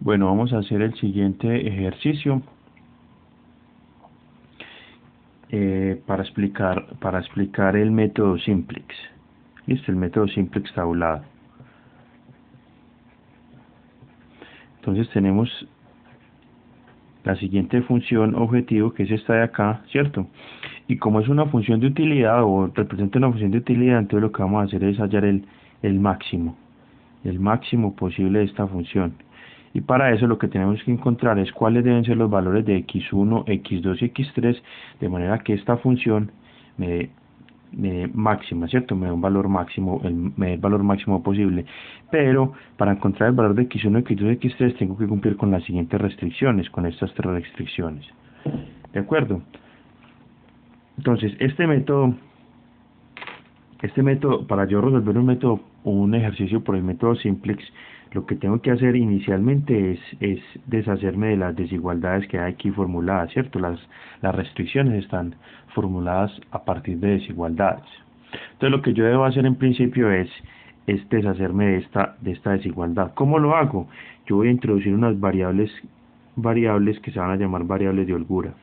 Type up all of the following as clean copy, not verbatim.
Bueno, vamos a hacer el siguiente ejercicio para explicar el método simplex. Listo, el método simplex tabulado. Entonces tenemos la siguiente función objetivo, que es esta de acá, ¿cierto? Y como es una función de utilidad o representa una función de utilidad, entonces lo que vamos a hacer es hallar el máximo posible de esta función. Y para eso lo que tenemos que encontrar es cuáles deben ser los valores de x1, x2 y x3, de manera que esta función me dé máxima, ¿cierto? Me dé un valor máximo, me dé el valor máximo posible. Pero para encontrar el valor de x1, x2 y x3 tengo que cumplir con las siguientes restricciones, con estas tres restricciones. ¿De acuerdo? Entonces, este método, para yo resolver un ejercicio por el método simplex, lo que tengo que hacer inicialmente es deshacerme de las desigualdades que hay aquí formuladas, ¿cierto? Las restricciones están formuladas a partir de desigualdades. Entonces lo que yo debo hacer en principio es deshacerme de esta desigualdad. ¿Cómo lo hago? Yo voy a introducir unas variables que se van a llamar variables de holgura.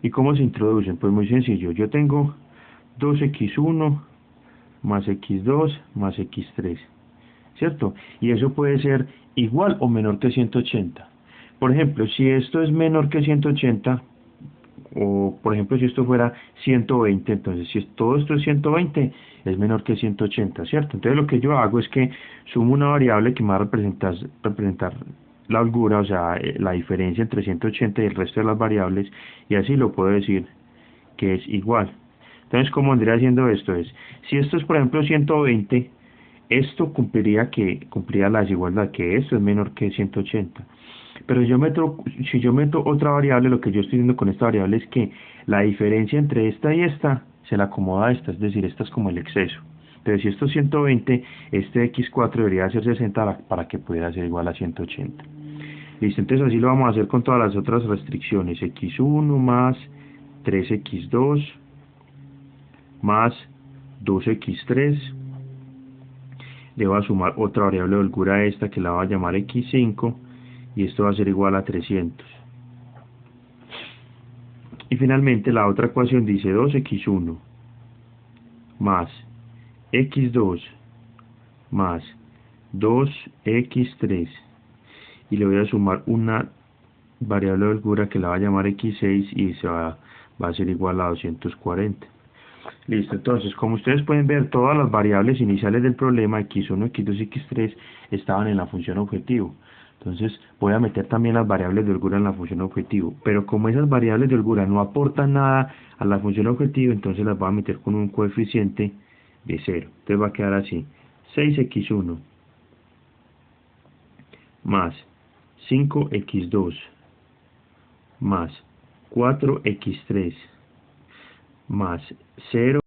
¿Y cómo se introducen? Pues muy sencillo. Yo tengo 2x1 más x2 más x3, ¿cierto? Y eso puede ser igual o menor que 180. Por ejemplo, si esto es menor que 180, o por ejemplo si esto fuera 120, entonces si todo esto es 120, es menor que 180, ¿cierto? Entonces lo que yo hago es que sumo una variable que me va a representar la holgura, o sea, la diferencia entre 180 y el resto de las variables, y así lo puedo decir que es igual. Entonces, ¿cómo vendría haciendo esto? Si esto es por ejemplo 120, esto cumpliría la desigualdad, que esto es menor que 180. Pero si yo meto otra variable, lo que yo estoy diciendo con esta variable es que la diferencia entre esta y esta se la acomoda a esta, es decir, esta es como el exceso. Entonces, si esto es 120, este x4 debería ser 60 para que pudiera ser igual a 180. Listo, entonces así lo vamos a hacer con todas las otras restricciones. x1 más 3x2 más 2x3. Le voy a sumar otra variable de holgura a esta que la voy a llamar x5, y esto va a ser igual a 300. Y finalmente la otra ecuación dice 2x1 más x2 más 2x3, y le voy a sumar una variable de holgura que la va a llamar x6, y va a ser igual a 240. Listo, entonces como ustedes pueden ver, todas las variables iniciales del problema, x1, x2 y x3, estaban en la función objetivo. Entonces voy a meter también las variables de holgura en la función objetivo, pero como esas variables de holgura no aportan nada a la función objetivo, entonces las voy a meter con un coeficiente de 0. Entonces va a quedar así: 6x1 más 5x2 más 4x3 más 0